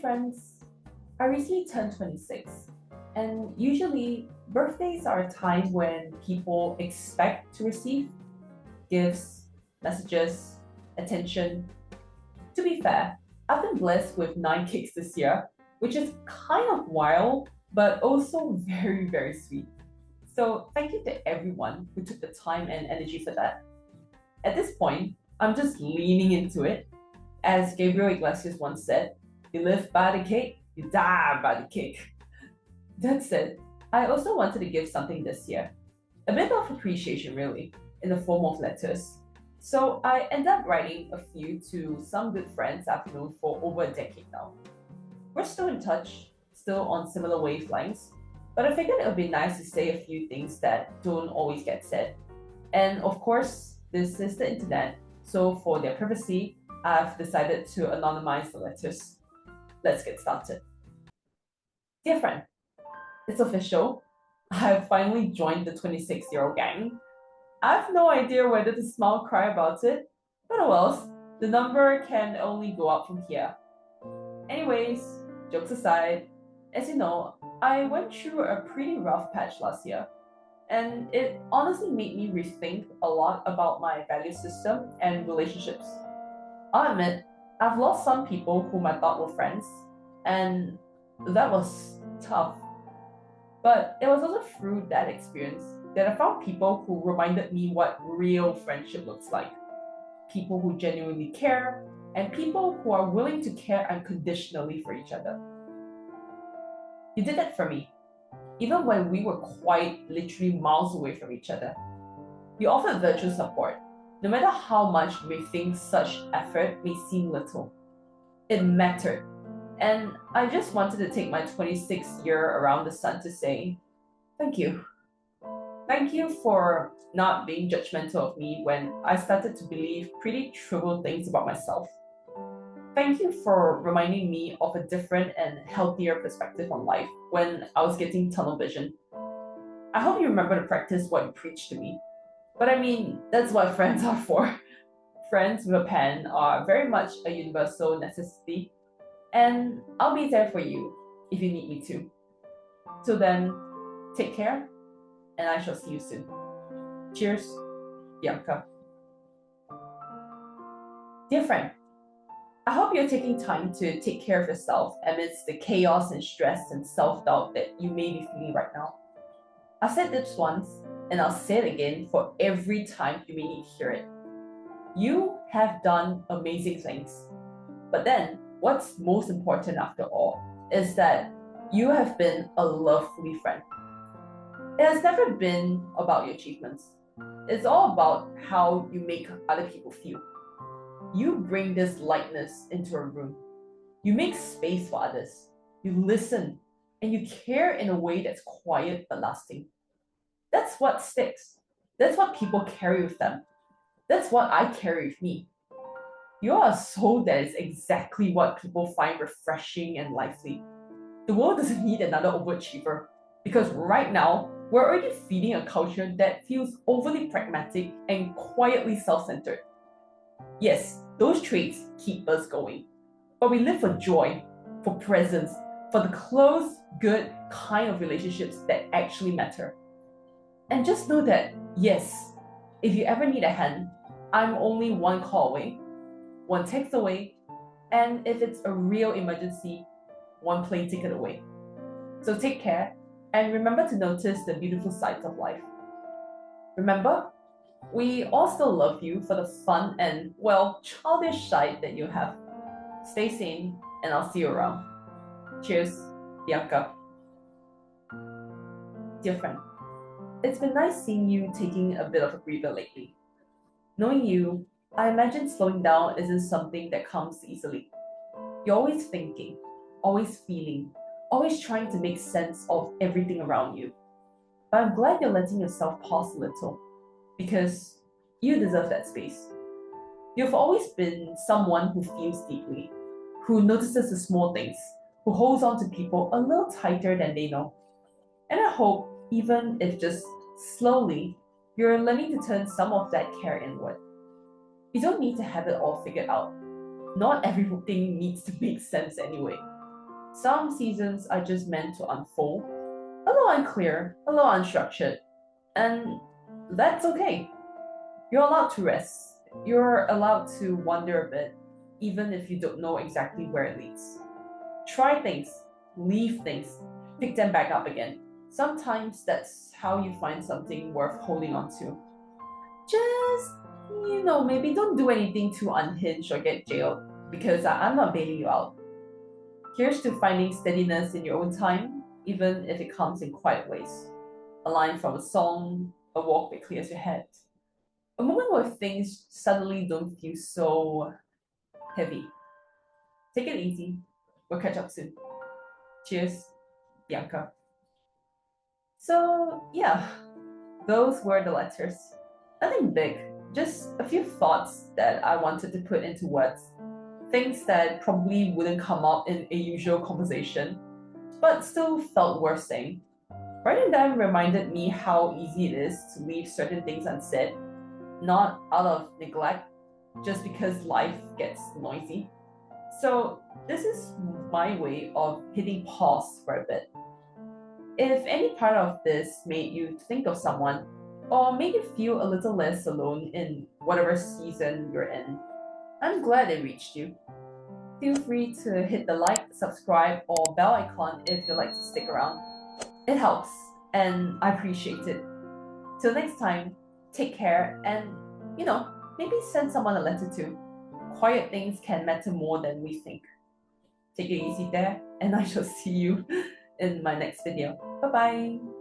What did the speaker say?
friends. I recently turned 26, and usually birthdays are a time when people expect to receive gifts, messages, attention. To be fair, I've been blessed with 9 cakes this year, which is kind of wild, but also very, very sweet. So thank you to everyone who took the time and energy for that. At this point, I'm just leaning into it. As Gabriel Iglesias once said, you live by the cake, you die by the cake. That said, I also wanted to give something this year. A bit of appreciation, really, in the form of letters. So I ended up writing a few to some good friends I've known for over a decade now. We're still in touch, still on similar wavelengths, but I figured it would be nice to say a few things that don't always get said. And of course, this is the internet, so for their privacy, I've decided to anonymize the letters. Let's get started. Dear friend, it's official. I've finally joined the 26-year-old gang. I have no idea whether to smile or cry about it, but oh well, the number can only go up from here. Anyways, jokes aside, as you know, I went through a pretty rough patch last year, and it honestly made me rethink a lot about my value system and relationships. I'll admit, I've lost some people whom I thought were friends, and that was tough. But it was also through that experience that I found people who reminded me what real friendship looks like. People who genuinely care, and people who are willing to care unconditionally for each other. You did that for me, even when we were quite literally miles away from each other. You offered virtual support, no matter how much you may think such effort may seem little. It mattered. And I just wanted to take my 26th year around the sun to say, thank you. Thank you for not being judgmental of me when I started to believe pretty trivial things about myself. Thank you for reminding me of a different and healthier perspective on life when I was getting tunnel vision. I hope you remember to practice what you preach to me. But I mean, that's what friends are for. Friends with a pen are very much a universal necessity, and I'll be there for you if you need me to. Till then, take care, and I shall see you soon. Cheers, Bianca. Dear friend, I hope you're taking time to take care of yourself amidst the chaos and stress and self-doubt that you may be feeling right now. I've said this once, and I'll say it again for every time you may need to hear it. You have done amazing things. But then, what's most important after all is that you have been a lovely friend. It has never been about your achievements. It's all about how you make other people feel. You bring this lightness into a room. You make space for others. You listen and you care in a way that's quiet but lasting. That's what sticks. That's what people carry with them. That's what I carry with me. You are a soul that is exactly what people find refreshing and lively. The world doesn't need another overachiever because right now, we're already feeding a culture that feels overly pragmatic and quietly self centered. Yes, those traits keep us going, but we live for joy, for presence, for the close, good kind of relationships that actually matter. And just know that, yes, if you ever need a hand, I'm only one call away, one text away, and if it's a real emergency, one plane ticket away. So take care and remember to notice the beautiful sides of life. Remember, we all still love you for the fun and, well, childish side that you have. Stay sane, and I'll see you around. Cheers, Bianca. Dear friend, it's been nice seeing you taking a bit of a breather lately. Knowing you, I imagine slowing down isn't something that comes easily. You're always thinking, always feeling, always trying to make sense of everything around you. But I'm glad you're letting yourself pause a little, because you deserve that space. You've always been someone who feels deeply, who notices the small things, who holds on to people a little tighter than they know. And I hope, even if just slowly, you're learning to turn some of that care inward. You don't need to have it all figured out. Not everything needs to make sense anyway. Some seasons are just meant to unfold, a little unclear, a little unstructured, and that's okay. You're allowed to rest. You're allowed to wonder a bit, even if you don't know exactly where it leads. Try things, leave things, pick them back up again. Sometimes that's how you find something worth holding on to. Just, maybe don't do anything to unhinge or get jailed, because I'm not bailing you out. Here's to finding steadiness in your own time, even if it comes in quiet ways. A line from a song, a walk that clears your head, a moment where things suddenly don't feel so heavy. Take it easy. We'll catch up soon. Cheers, Bianca. So, yeah, those were the letters. Nothing big, just a few thoughts that I wanted to put into words. Things that probably wouldn't come up in a usual conversation, but still felt worth saying. Writing them reminded me how easy it is to leave certain things unsaid, not out of neglect, just because life gets noisy. So, this is my way of hitting pause for a bit. If any part of this made you think of someone, or made you feel a little less alone in whatever season you're in, I'm glad it reached you. Feel free to hit the like, subscribe, or bell icon if you'd like to stick around. It helps, and I appreciate it. Till next time, take care and, maybe send someone a letter too. Quiet things can matter more than we think. Take it easy there, and I shall see you in my next video. Bye bye.